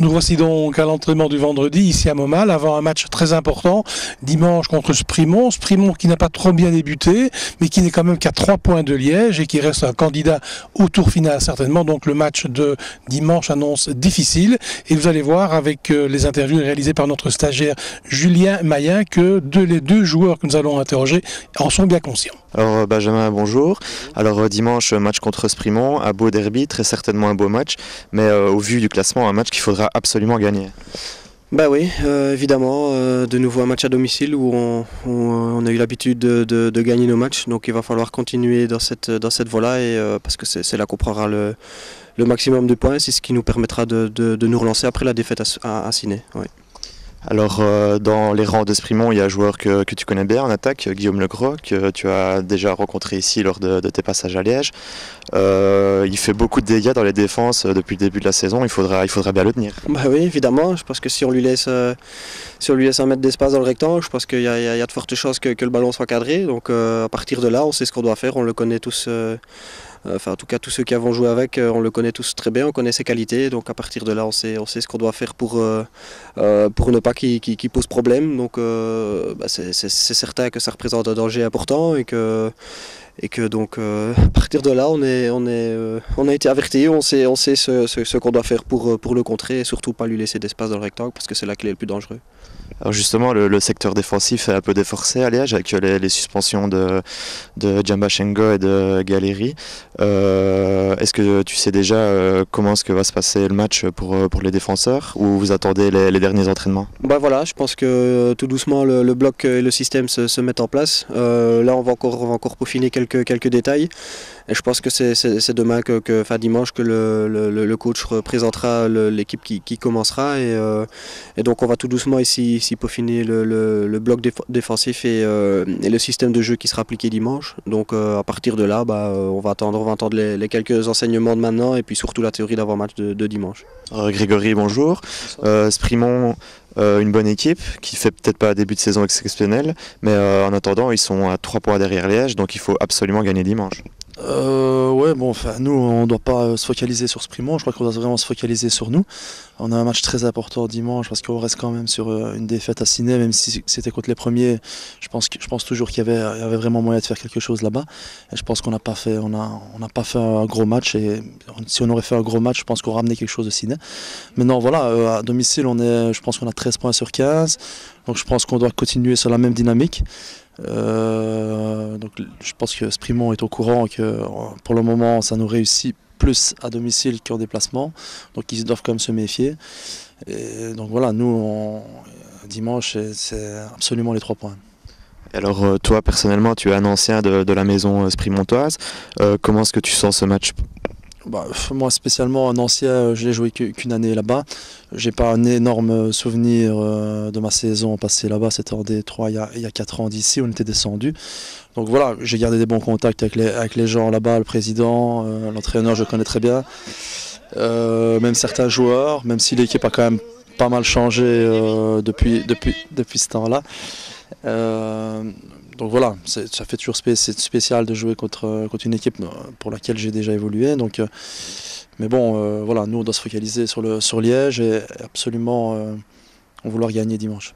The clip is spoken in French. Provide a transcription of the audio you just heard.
Nous voici donc à l'entraînement du vendredi ici à Montmal avant un match très important dimanche contre Sprimont. Sprimont qui n'a pas trop bien débuté mais qui n'est quand même qu'à 3 points de Liège et qui reste un candidat au tour final certainement. Donc le match de dimanche annonce difficile et vous allez voir avec les interviews réalisées par notre stagiaire Julien Mayen que les deux joueurs que nous allons interroger en sont bien conscients. Alors Benjamin, bonjour. Alors dimanche, match contre Sprimont, un beau derby, très certainement un beau match, mais au vu du classement, un match qu'il faudra absolument gagner. Bah oui, évidemment, de nouveau un match à domicile où on a eu l'habitude de gagner nos matchs, donc il va falloir continuer dans cette voie-là, parce que c'est là qu'on prendra le maximum de points, c'est ce qui nous permettra de nous relancer après la défaite à Ciney. Oui. Alors dans les rangs de Sprimont, il y a un joueur que tu connais bien en attaque, Guillaume Legros, que tu as déjà rencontré ici lors de tes passages à Liège. Il fait beaucoup de dégâts dans les défenses depuis le début de la saison, il faudra bien le tenir. Bah oui, évidemment, je pense que si on lui laisse un mètre d'espace dans le rectangle, je pense qu'il y a de fortes chances que le ballon soit cadré. Donc à partir de là, on sait ce qu'on doit faire, on le connaît tous. En tout cas, tous ceux qui avons joué avec, on le connaît tous très bien, on connaît ses qualités. Donc à partir de là, on sait ce qu'on doit faire pour ne pas qu'il pose problème. Donc c'est certain que ça représente un danger important et que donc à partir de là, on a été averti, on sait ce qu'on doit faire pour le contrer et surtout pas lui laisser d'espace dans le rectangle parce que c'est là qu'il est le plus dangereux. Alors justement, le secteur défensif est un peu déforcé à Liège avec les suspensions de Djamba Shengo et de Galeri. Est-ce que tu sais déjà comment est-ce que va se passer le match pour les défenseurs ou vous attendez les derniers entraînements? Bah voilà, je pense que tout doucement le bloc et le système se mettent en place. Là, on va encore peaufiner quelques détails. Et je pense que c'est demain, enfin dimanche, que le coach représentera l'équipe qui commencera. Et donc on va tout doucement ici peaufiner le bloc défensif et le système de jeu qui sera appliqué dimanche. Donc à partir de là, on va attendre les quelques enseignements de maintenant et puis surtout la théorie d'avant-match de dimanche. Grégory, bonjour. Sprimont, une bonne équipe qui fait peut-être pas un début de saison exceptionnel, mais en attendant, ils sont à 3 points derrière Liège, donc il faut absolument gagner dimanche. Ouais, bon, enfin, nous, on ne doit pas se focaliser sur Sprimont, je crois qu'on doit vraiment se focaliser sur nous. On a un match très important dimanche parce qu'on reste quand même sur une défaite à Ciney, même si c'était contre les premiers. Je pense toujours qu'il y avait vraiment moyen de faire quelque chose là-bas. Et je pense qu'on n'a pas fait un gros match. Et si on aurait fait un gros match, je pense qu'on ramenait quelque chose de Ciney. Maintenant, voilà, à domicile, je pense qu'on a 13 points sur 15. Donc je pense qu'on doit continuer sur la même dynamique. Donc je pense que Sprimont est au courant que pour le moment ça nous réussit plus à domicile qu'en déplacement, donc ils doivent quand même se méfier. Et donc voilà, nous dimanche c'est absolument les 3 points. Alors toi personnellement tu es un ancien de la maison sprimontoise, comment est-ce que tu sens ce match? Moi spécialement un ancien, je n'ai joué qu'une année là-bas. J'ai pas un énorme souvenir de ma saison passée là-bas, c'était en D3 il y a 4 ans d'ici, on était descendu. Donc voilà, j'ai gardé des bons contacts avec les gens là-bas, le président, l'entraîneur je connais très bien. Même certains joueurs, même si l'équipe a quand même pas mal changé depuis ce temps-là. Donc voilà, ça fait toujours spécial de jouer contre une équipe pour laquelle j'ai déjà évolué. Donc, mais bon, voilà, nous on doit se focaliser sur Liège et absolument vouloir gagner dimanche.